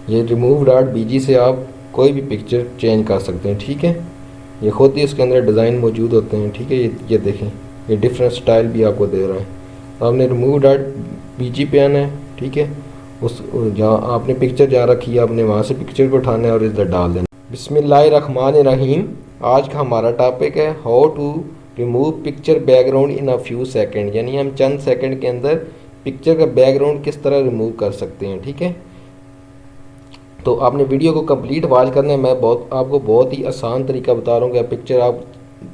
ये remove dot बीजी से आप कोई भी पिक्चर चेंज कर सकते हैं, ठीक है। ये खुद ही इसके अंदर डिज़ाइन मौजूद होते हैं, ठीक है। ये देखें, ये डिफरेंट स्टाइल भी आपको दे रहा है। तो आपने रिमूव डॉट बीजी पे आना है, ठीक है। उस जहाँ आपने पिक्चर जहाँ रखी है आपने वहाँ से पिक्चर को उठाना है और इधर डाल देना। बिस्मिल्लाहिर्रहमानिर्रहीम। आज का हमारा टॉपिक है how to remove picture background in a few second, यानी हम चंद सेकंड के अंदर पिक्चर का बैकग्राउंड किस तरह रिमूव कर सकते हैं, ठीक है। तो आपने वीडियो को कंप्लीट वॉच करना है। मैं आपको बहुत ही आसान तरीका बता रहा हूँ कि पिक्चर आप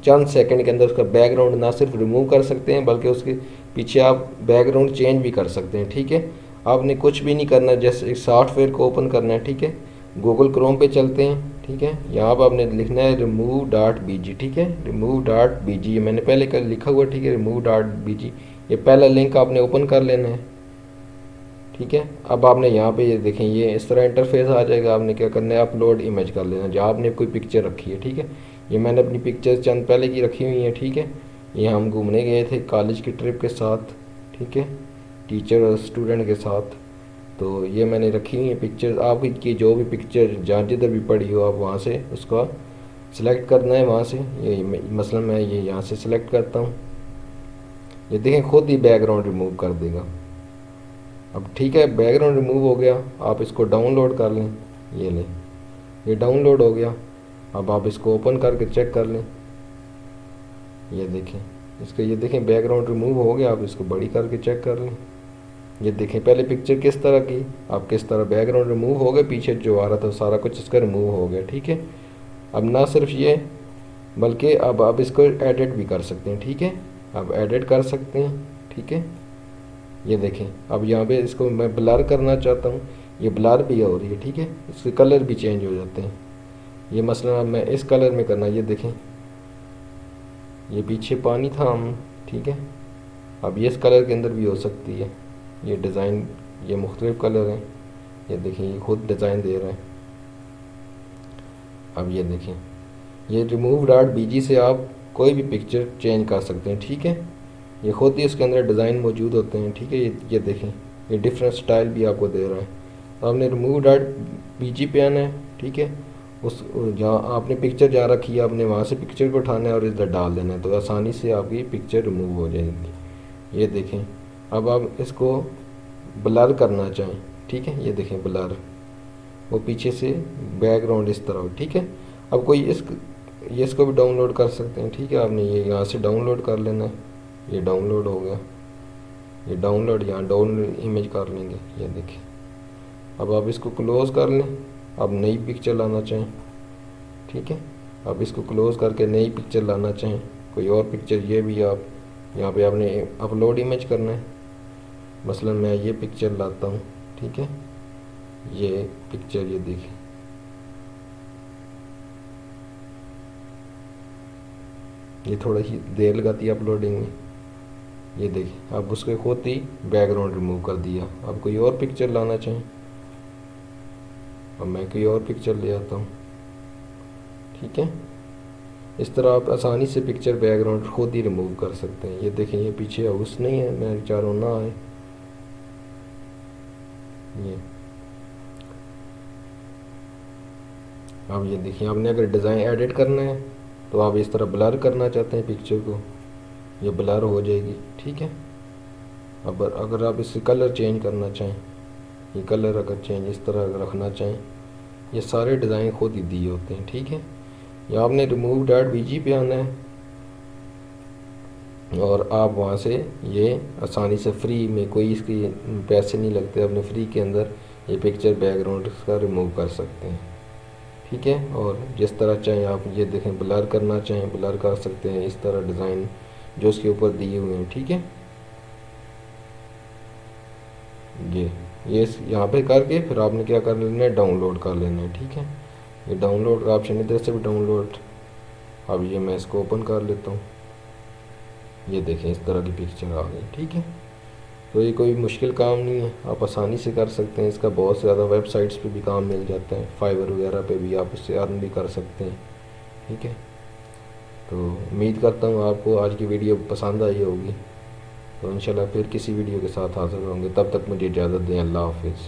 चंद सेकंड के अंदर उसका बैकग्राउंड ना सिर्फ रिमूव कर सकते हैं बल्कि उसके पीछे आप बैकग्राउंड चेंज भी कर सकते हैं, ठीक है। आपने कुछ भी नहीं करना, जैसे सॉफ्टवेयर को ओपन करना है, ठीक है। गूगल क्रोम पे चलते हैं, ठीक है। यहाँ पर आपने लिखना है रिमूव डॉट बी जी, ठीक है। रिमूव डॉट बी जी मैंने पहले कर लिखा हुआ, ठीक है। रिमूव डॉट बी जी, ये पहला लिंक आपने ओपन कर लेना है, ठीक है। अब आपने यहाँ पे ये देखें, ये इस तरह इंटरफेस आ जाएगा। आपने क्या करना है, अपलोड इमेज कर लेना जहाँ आपने कोई पिक्चर रखी है, ठीक है। ये मैंने अपनी पिक्चर चंद पहले की रखी हुई है, ठीक है। ये हम घूमने गए थे कॉलेज की ट्रिप के साथ, ठीक है, टीचर और स्टूडेंट के साथ। तो ये मैंने रखी हुई है पिक्चर। आपकी जो भी पिक्चर जहाँ जिधर भी पड़ी हो आप वहाँ से उसका सिलेक्ट करना है वहाँ से। ये मसलन मैं ये यहाँ से सिलेक्ट करता हूँ, ये देखें खुद ही बैकग्राउंड रिमूव कर देगा। अब ठीक है, बैकग्राउंड रिमूव हो गया। आप इसको डाउनलोड कर लें, ये लें, ये डाउनलोड हो गया। अब आप इसको ओपन करके चेक कर लें, ये देखें इसका, ये देखें बैकग्राउंड रिमूव हो गया। आप इसको बड़ी करके चेक कर लें, ये देखें पहले पिक्चर किस तरह की, आप किस तरह बैकग्राउंड रिमूव हो गया, पीछे जो आ रहा था सारा कुछ इसका रिमूव हो गया, ठीक है। अब ना सिर्फ ये बल्कि अब आप इसको एडिट भी कर सकते हैं, ठीक है। आप एडिट कर सकते हैं, ठीक है। ये देखें अब यहाँ पे इसको मैं ब्लर करना चाहता हूँ, ये ब्लर भी हो रही है, ठीक है। इसके कलर भी चेंज हो जाते हैं। ये मसलन अब मैं इस कलर में करना, ये देखें ये पीछे पानी था हम, ठीक है। अब ये इस कलर के अंदर भी हो सकती है। ये डिज़ाइन, ये मुख्तलिफ कलर हैं, ये देखें ये खुद डिज़ाइन दे रहा है। अब ये देखें, ये रिमूव डॉट बीजी से आप कोई भी पिक्चर चेंज कर सकते हैं, ठीक है। ये खुद ही इसके अंदर डिज़ाइन मौजूद होते हैं, ठीक है। ये देखें, ये डिफरेंट स्टाइल भी आपको दे रहा है। तो आपने रिमूव डॉट बीजी पे आना है, ठीक है। उस जहाँ आपने पिक्चर जहाँ रखी है आपने वहाँ से पिक्चर को उठाना है और इधर डाल देना है, तो आसानी से आपकी पिक्चर रिमूव हो जाएगी। ये देखें अब आप इसको ब्लर करना चाहें, ठीक है, ये देखें ब्लर, वो पीछे से बैकग्राउंड इस तरह हो, ठीक है। अब कोई ये इसको भी डाउनलोड कर सकते हैं, ठीक है। आपने ये यहाँ से डाउनलोड कर लेना है, ये डाउनलोड हो गया। ये डाउनलोड यहाँ डाउनलोड इमेज कर लेंगे, ये देखिए। अब आप इसको क्लोज़ कर लें, अब नई पिक्चर लाना चाहें, ठीक है। अब इसको क्लोज़ करके नई पिक्चर लाना चाहें, कोई और पिक्चर, ये भी आप यहाँ पे आपने अपलोड इमेज करना है। मसलन मैं ये पिक्चर लाता हूँ, ठीक है। ये पिक्चर ये देखिए, ये थोड़ा ही देर लगाती है अपलोडिंग में। ये देखिए अब उसके खुद ही बैकग्राउंड रिमूव कर दिया। अब कोई और पिक्चर लाना चाहें, अब मैं कोई और पिक्चर ले आता हूँ, ठीक है। इस तरह आप आसानी से पिक्चर बैकग्राउंड खुद ही रिमूव कर सकते हैं। ये देखें ये पीछे हाउस नहीं है, मैं चाह रहा हूँ ना आए ये। अब ये देखिए, आपने अगर डिज़ाइन एडिट करना है तो आप इस तरह ब्लर करना चाहते हैं पिक्चर को, ये ब्लर हो जाएगी, ठीक है। अब अगर आप इससे कलर चेंज करना चाहें, ये कलर अगर चेंज इस तरह अगर रखना चाहें, ये सारे डिज़ाइन खुद ही दिए होते हैं, ठीक है। या आपने रिमूव डॉट बीजी पे आना है और आप वहाँ से ये आसानी से फ्री में, कोई इसकी पैसे नहीं लगते, अपने फ्री के अंदर ये पिक्चर बैकग्राउंड का रिमूव कर सकते हैं, ठीक है। और जिस तरह चाहें आप ये देखें, ब्लर करना चाहें ब्लर कर सकते हैं, इस तरह डिज़ाइन जो उसके ऊपर दिए हुए हैं, ठीक है। ये यहाँ पे करके फिर आपने क्या कर लेना है, डाउनलोड कर लेना है, ठीक है। ये डाउनलोड का ऑप्शन इधर से भी डाउनलोड। अब ये मैं इसको ओपन कर लेता हूँ, ये देखें इस तरह की पिक्चर आ गई, ठीक है। तो ये कोई मुश्किल काम नहीं है, आप आसानी से कर सकते हैं। इसका बहुत ज़्यादा वेबसाइट्स पे भी काम मिल जाता है, फाइवर वगैरह पे भी आप इससे अर्न भी कर सकते हैं, ठीक है। तो उम्मीद करता हूँ आपको आज की वीडियो पसंद आई होगी। तो इंशाल्लाह फिर किसी वीडियो के साथ हाज़िर होंगे, तब तक मुझे इजाज़त दें। अल्लाह हाफिज़।